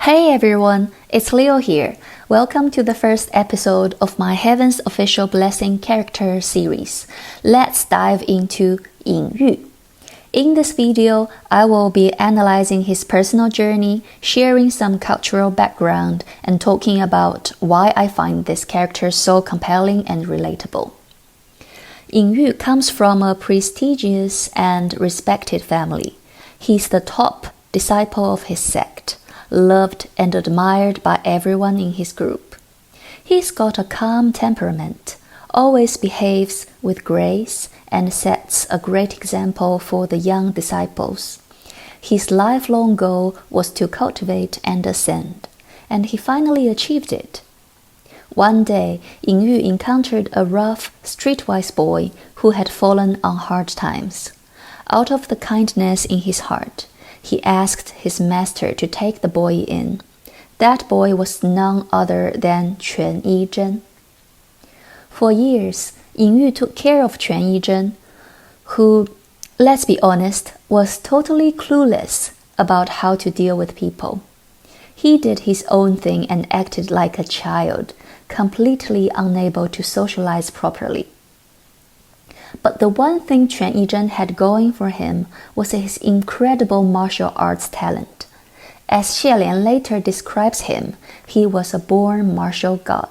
Hey everyone, it's Leo here. Welcome to the first episode of my Heaven's Official Blessing character series. Let's dive into 隐喻. In this video, I will be analyzing his personal journey, sharing some cultural background, and talking about why I find this character so compelling and relatable. 隐喻 comes from a prestigious and respected family. He's the top disciple of his sect, loved and admired by everyone in his group. He's got a calm temperament, always behaves with grace, and sets a great example for the young disciples. His lifelong goal was to cultivate and ascend, and he finally achieved it. One day, Yin Yu encountered a rough, streetwise boy who had fallen on hard times. Out of the kindness in his heart, he asked his master to take the boy in. That boy was none other than Quan Yizhen. For years, Yin Yu took care of Quan Yizhen, who, let's be honest, was totally clueless about how to deal with people. He did his own thing and acted like a child, completely unable to socialize properly. But the one thing Quan Yizhen had going for him was his incredible martial arts talent. As Xie Lian later describes him, he was a born martial god.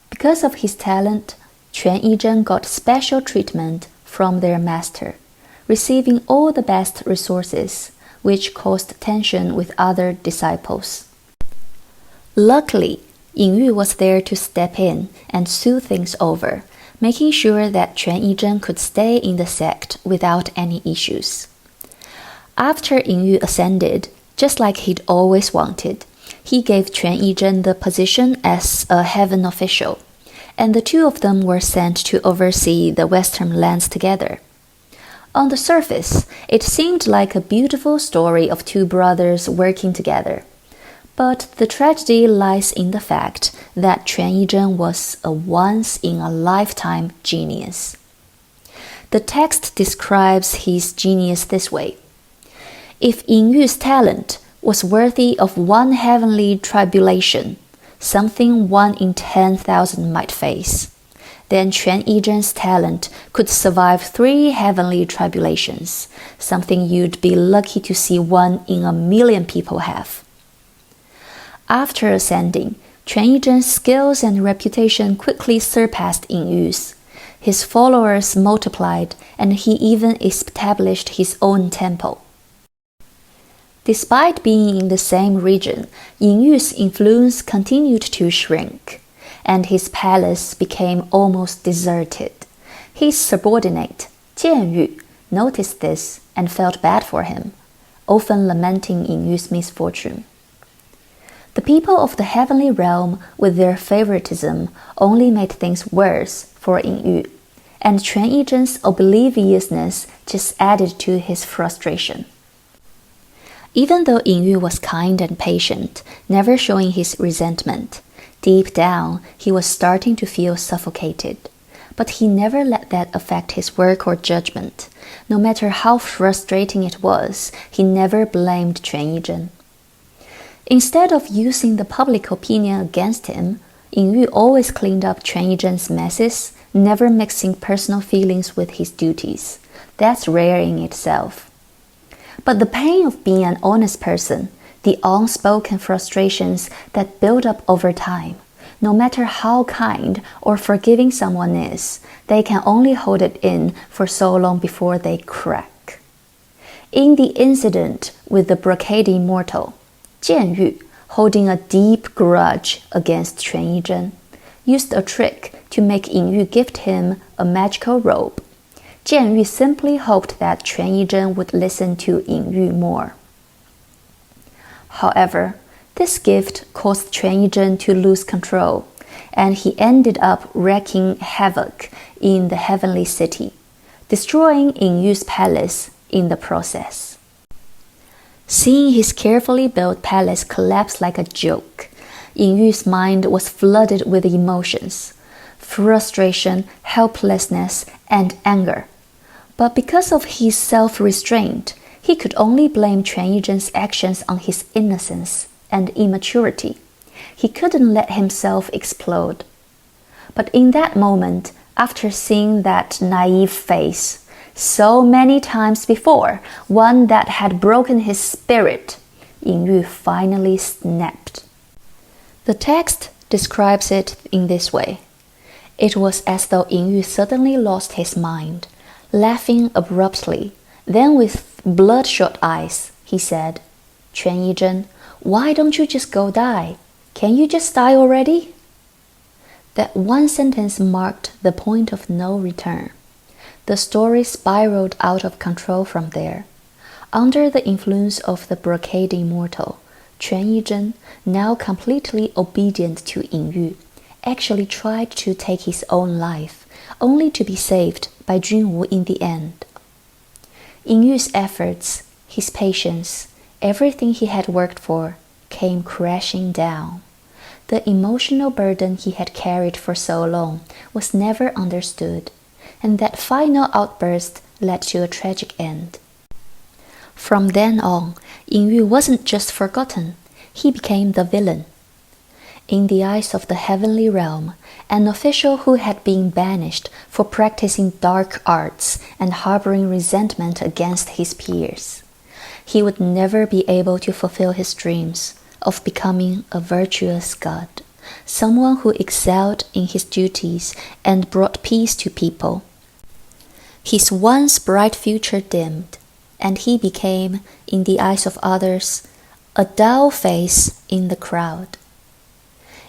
Because of his talent, Quan Yizhen got special treatment from their master, receiving all the best resources, which caused tension with other disciples. Luckily, Yin Yu was there to step in and soothe things over, making sure that Quan Yizhen could stay in the sect without any issues. After Yin Yu ascended, just like he'd always wanted, he gave Quan Yizhen the position as a heaven official, and the two of them were sent to oversee the western lands together. On the surface, it seemed like a beautiful story of two brothers working together. But the tragedy lies in the fact that Quan Yizhen was a once-in-a-lifetime genius. The text describes his genius this way. If Yin Yu's talent was worthy of one heavenly tribulation, something 1 in 10,000 might face, then Quan Yizhen's talent could survive 3 heavenly tribulations, something you'd be lucky to see 1 in a million people have. After ascending, Quan Yizhen's skills and reputation quickly surpassed Yin Yu's. His followers multiplied, and he even established his own temple. Despite being in the same region, Yin Yu's influence continued to shrink, and his palace became almost deserted. His subordinate, Jian Yu, noticed this and felt bad for him, often lamenting Yin Yu's misfortune. The people of the heavenly realm, with their favoritism, only made things worse for Yin Yu, and Quan Yizhen's obliviousness just added to his frustration. Even though Yin Yu was kind and patient, never showing his resentment, deep down he was starting to feel suffocated. But he never let that affect his work or judgment. No matter how frustrating it was, he never blamed Quan Yizhen. Instead of using the public opinion against him, Yin Yu always cleaned up Quan Yizhen's messes, never mixing personal feelings with his duties. That's rare in itself. But the pain of being an honest person, the unspoken frustrations that build up over time, no matter how kind or forgiving someone is, they can only hold it in for so long before they crack. In the incident with the brocade immortal, Jian Yu, holding a deep grudge against Quan Yizhen, used a trick to make Yin Yu gift him a magical robe. Jian Yu simply hoped that Quan Yizhen would listen to Yin Yu more. However, this gift caused Quan Yizhen to lose control, and he ended up wreaking havoc in the heavenly city, destroying Yin Yu's palace in the process. Seeing his carefully built palace collapse like a joke, Yin Yu's mind was flooded with emotions, frustration, helplessness, and anger. But because of his self-restraint, he could only blame Quan Yizhen's actions on his innocence and immaturity. He couldn't let himself explode. But in that moment, after seeing that naive face so many times before, one that had broken his spirit, Yin Yu finally snapped. The text describes it in this way. It was as though Yin Yu suddenly lost his mind. Laughing abruptly, then with bloodshot eyes, he said, "Quan Yizhen, why don't you just go die? Can you just die already?" That one sentence marked the point of no return. The story spiraled out of control from there. Under the influence of the brocade immortal, Quan Yizhen, now completely obedient to Yin Yu, actually tried to take his own life, only to be saved by Junwu in the end. Yin Yu's efforts, his patience, everything he had worked for, came crashing down. The emotional burden he had carried for so long was never understood, and that final outburst led to a tragic end. From then on, Yin Yu wasn't just forgotten, he became the villain. In the eyes of the heavenly realm, an official who had been banished for practicing dark arts and harboring resentment against his peers. He would never be able to fulfill his dreams of becoming a virtuous god, someone who excelled in his duties and brought peace to people. His once bright future dimmed, and he became, in the eyes of others, a dull face in the crowd.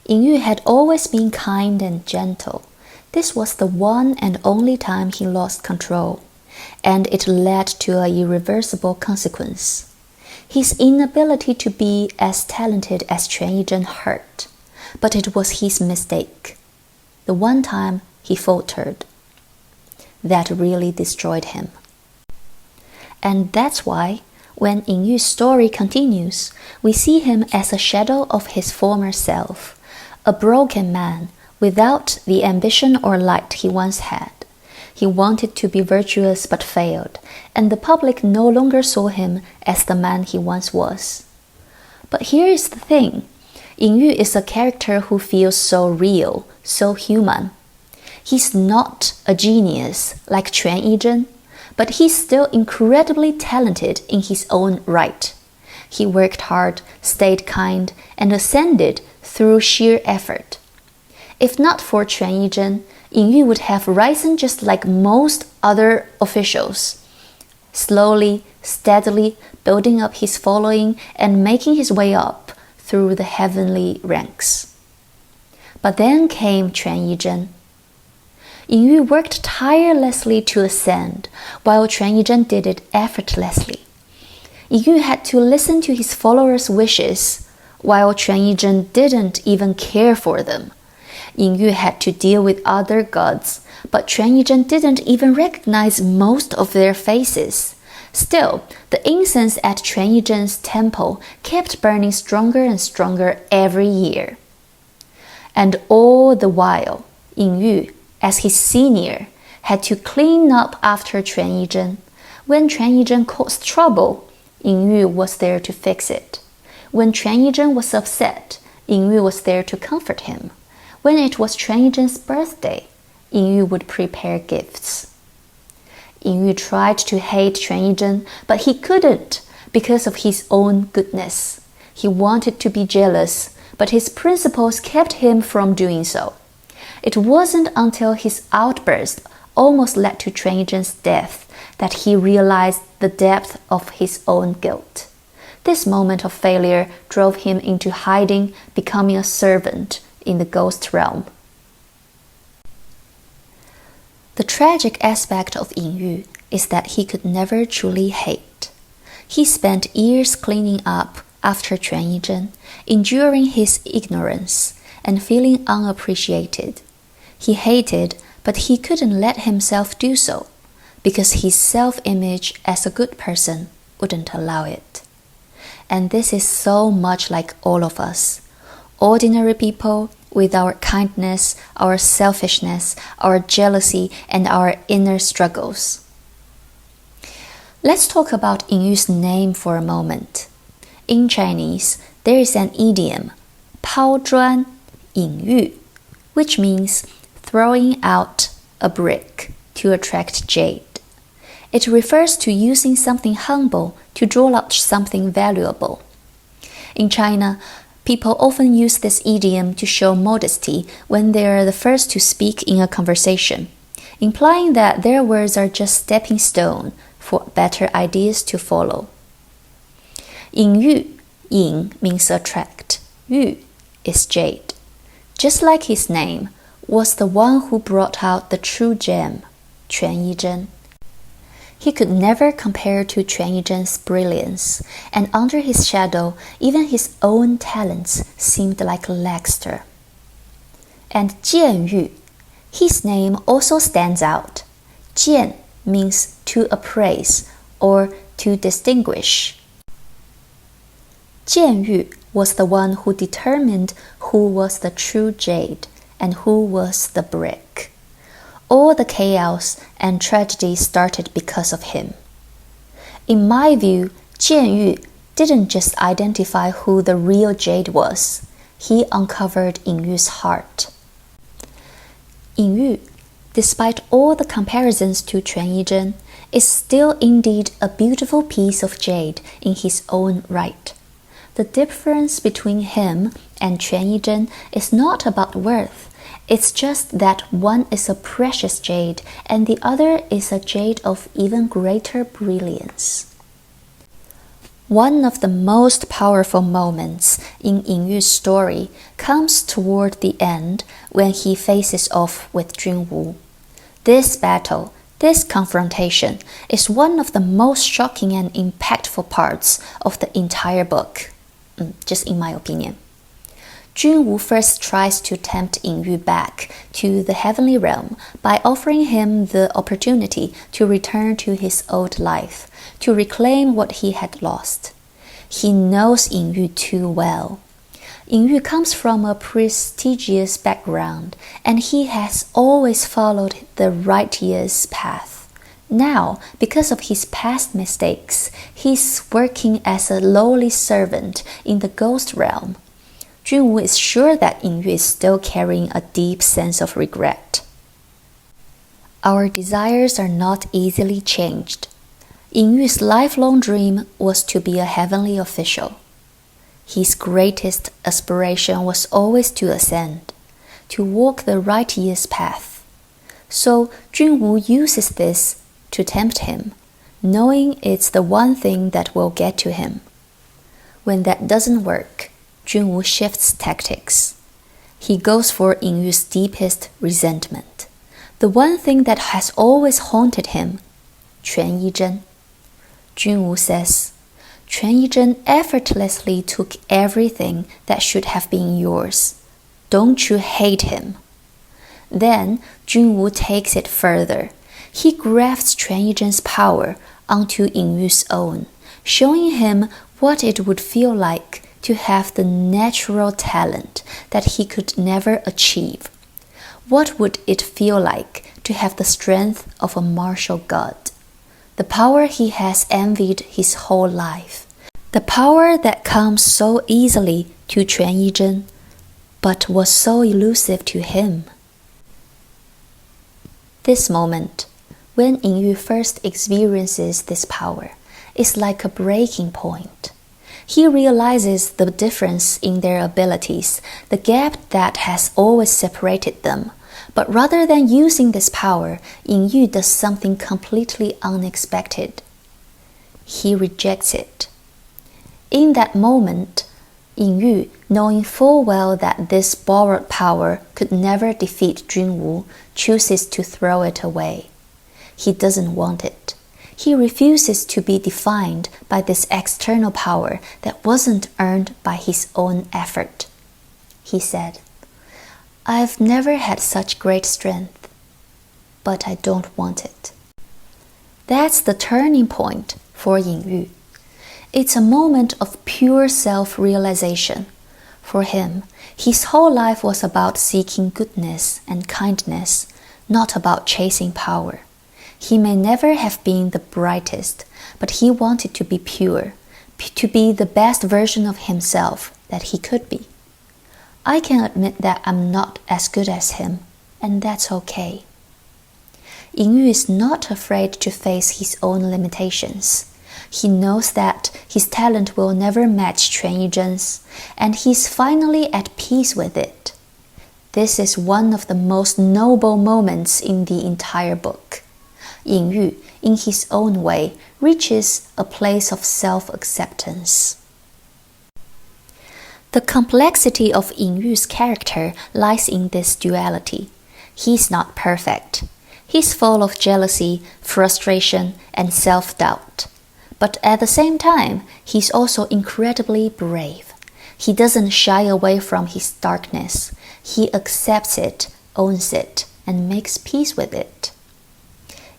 Yin Yu had always been kind and gentle. This was the one and only time he lost control, and it led to an irreversible consequence. His inability to be as talented as Quan Yizhen hurt, but it was his mistake. The one time he faltered. That really destroyed him. And that's why, when Yin Yu's story continues, we see him as a shadow of his former self, a broken man without the ambition or light he once had. He wanted to be virtuous but failed, and the public no longer saw him as the man he once was. But here is the thing. Yin Yu is a character who feels so real, so human. He's not a genius like Quan Yizhen, but he's still incredibly talented in his own right. He worked hard, stayed kind, and ascended through sheer effort. If not for Quan Yizhen, Yin Yu would have risen just like most other officials, slowly, steadily building up his following and making his way up through the heavenly ranks. But then came Quan Yizhen. Yin Yu worked tirelessly to ascend, while Quan Yizhen did it effortlessly. Yin Yu had to listen to his followers' wishes, while Quan Yizhen didn't even care for them. Yin Yu had to deal with other gods, but Quan Yizhen didn't even recognize most of their faces. Still, the incense at Quan Yizhen's temple kept burning stronger and stronger every year. And all the while, Yin Yu, as his senior, had to clean up after Quan Yizhen. When Quan Yizhen caused trouble, Yin Yu was there to fix it. When Quan Yizhen was upset, Yin Yu was there to comfort him. When it was Quan Yizhen's birthday, Yin Yu would prepare gifts. Yin Yu tried to hate Quan Yizhen, but he couldn't because of his own goodness. He wanted to be jealous, but his principles kept him from doing so. It wasn't until his outburst almost led to Quan Yizhen's death that he realized the depth of his own guilt. This moment of failure drove him into hiding, becoming a servant in the ghost realm. The tragic aspect of Yin Yu is that he could never truly hate. He spent years cleaning up after Quan Yizhen, enduring his ignorance and feeling unappreciated. He hated, but he couldn't let himself do so, because his self-image as a good person wouldn't allow it. And this is so much like all of us. Ordinary people with our kindness, our selfishness, our jealousy, and our inner struggles. Let's talk about Yin Yu's name for a moment. In Chinese, there is an idiom, 抛砖引玉, which means throwing out a brick to attract jade. It refers to using something humble to draw out something valuable. In China, people often use this idiom to show modesty when they are the first to speak in a conversation, implying that their words are just stepping stone for better ideas to follow. 引玉, yin means attract, yu is jade. Just like his name, was the one who brought out the true gem, 权一真. He could never compare to 权一真's brilliance, and under his shadow, even his own talents seemed like lackluster. And 见玉, his name also stands out. 见 means to appraise or to distinguish. 见玉 was the one who determined who was the true jade and who was the brick. All the chaos and tragedy started because of him. In my view, 见玉 didn't just identify who the real jade was. He uncovered Yin Yu's heart. Yin Yu, despite all the comparisons to 权一真, is still indeed a beautiful piece of jade in his own right. The difference between him and 权一真 is not about worth. It's just that one is a precious jade and the other is a jade of even greater brilliance. One of the most powerful moments in Yin Yu's story comes toward the end when he faces off with Junwu. This battle, this confrontation, is one of the most shocking and impactful parts of the entire book, just in my opinion. Junwu first tries to tempt Yin Yu back to the heavenly realm by offering him the opportunity to return to his old life, to reclaim what he had lost. He knows Yin Yu too well. Yin Yu comes from a prestigious background, and he has always followed the righteous path. Now, because of his past mistakes, he's working as a lowly servant in the ghost realm. Junwu is sure that Yin Yu is still carrying a deep sense of regret. Our desires are not easily changed. Yin Yu's lifelong dream was to be a heavenly official. His greatest aspiration was always to ascend, to walk the righteous path. So Junwu uses this to tempt him, knowing it's the one thing that will get to him. When that doesn't work, Junwu shifts tactics. He goes for Yin Yu's deepest resentment, the one thing that has always haunted him, 权一真. Junwu says, 权一真 effortlessly took everything that should have been yours. Don't you hate him? Then Junwu takes it further. He grafts 权一真's power onto Yin Yu's own, showing him what it would feel like to have the natural talent that he could never achieve. What would it feel like to have the strength of a martial god? The power he has envied his whole life. The power that comes so easily to 权一真, but was so elusive to him. This moment, when Yin Yu first experiences this power, is like a breaking point. He realizes the difference in their abilities, the gap that has always separated them. But rather than using this power, Yin Yu does something completely unexpected. He rejects it. In that moment, Yin Yu, knowing full well that this borrowed power could never defeat Junwu, chooses to throw it away. He doesn't want it. He refuses to be defined by this external power that wasn't earned by his own effort. He said, I've never had such great strength, but I don't want it. That's the turning point for Yin Yu. It's a moment of pure self-realization. For him, his whole life was about seeking goodness and kindness, not about chasing power. He may never have been the brightest, but he wanted to be pure, to be the best version of himself that he could be. I can admit that I'm not as good as him, and that's okay. Yin Yu is not afraid to face his own limitations. He knows that his talent will never match Quan Yizhen's, and he's finally at peace with it. This is one of the most noble moments in the entire book. Yin Yu, in his own way, reaches a place of self-acceptance. The complexity of Yin Yu's character lies in this duality. He's not perfect. He's full of jealousy, frustration, and self-doubt. But at the same time, he's also incredibly brave. He doesn't shy away from his darkness. He accepts it, owns it, and makes peace with it.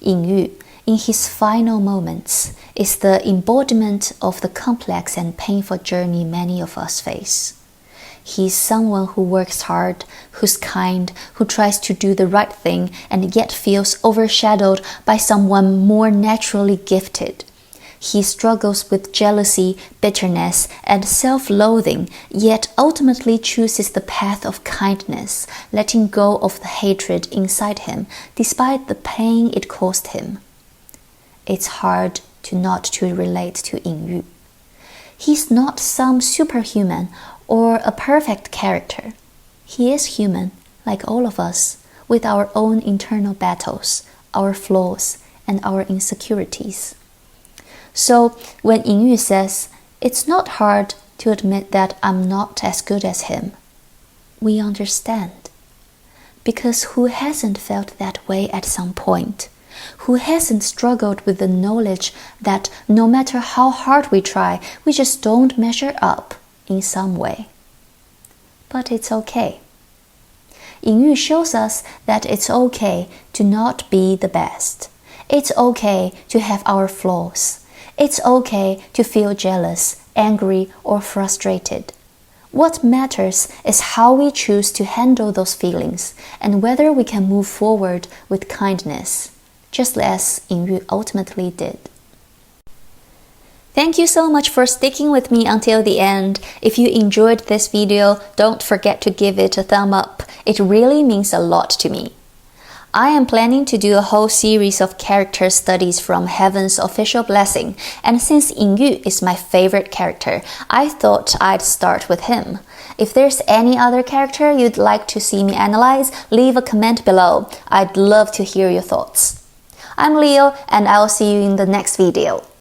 Yin Yu, in his final moments, is the embodiment of the complex and painful journey many of us face. He's someone who works hard, who's kind, who tries to do the right thing and yet feels overshadowed by someone more naturally gifted. He struggles with jealousy, bitterness, and self-loathing, yet ultimately chooses the path of kindness, letting go of the hatred inside him, despite the pain it caused him. It's hard not to relate to Yin Yu. He's not some superhuman or a perfect character. He is human, like all of us, with our own internal battles, our flaws, and our insecurities. So when Yin Yu says, "It's not hard to admit that I'm not as good as him," we understand. Because who hasn't felt that way at some point? Who hasn't struggled with the knowledge that no matter how hard we try, we just don't measure up in some way? But it's okay. Yin Yu shows us that it's okay to not be the best. It's okay to have our flaws. It's okay to feel jealous, angry, or frustrated. What matters is how we choose to handle those feelings and whether we can move forward with kindness, just as Yin Yu ultimately did. Thank you so much for sticking with me until the end. If you enjoyed this video, don't forget to give it a thumb up. It really means a lot to me. I am planning to do a whole series of character studies from Heaven's Official Blessing, and since Yin Yu is my favorite character, I thought I'd start with him. If there's any other character you'd like to see me analyze, leave a comment below. I'd love to hear your thoughts. I'm Leo, and I'll see you in the next video.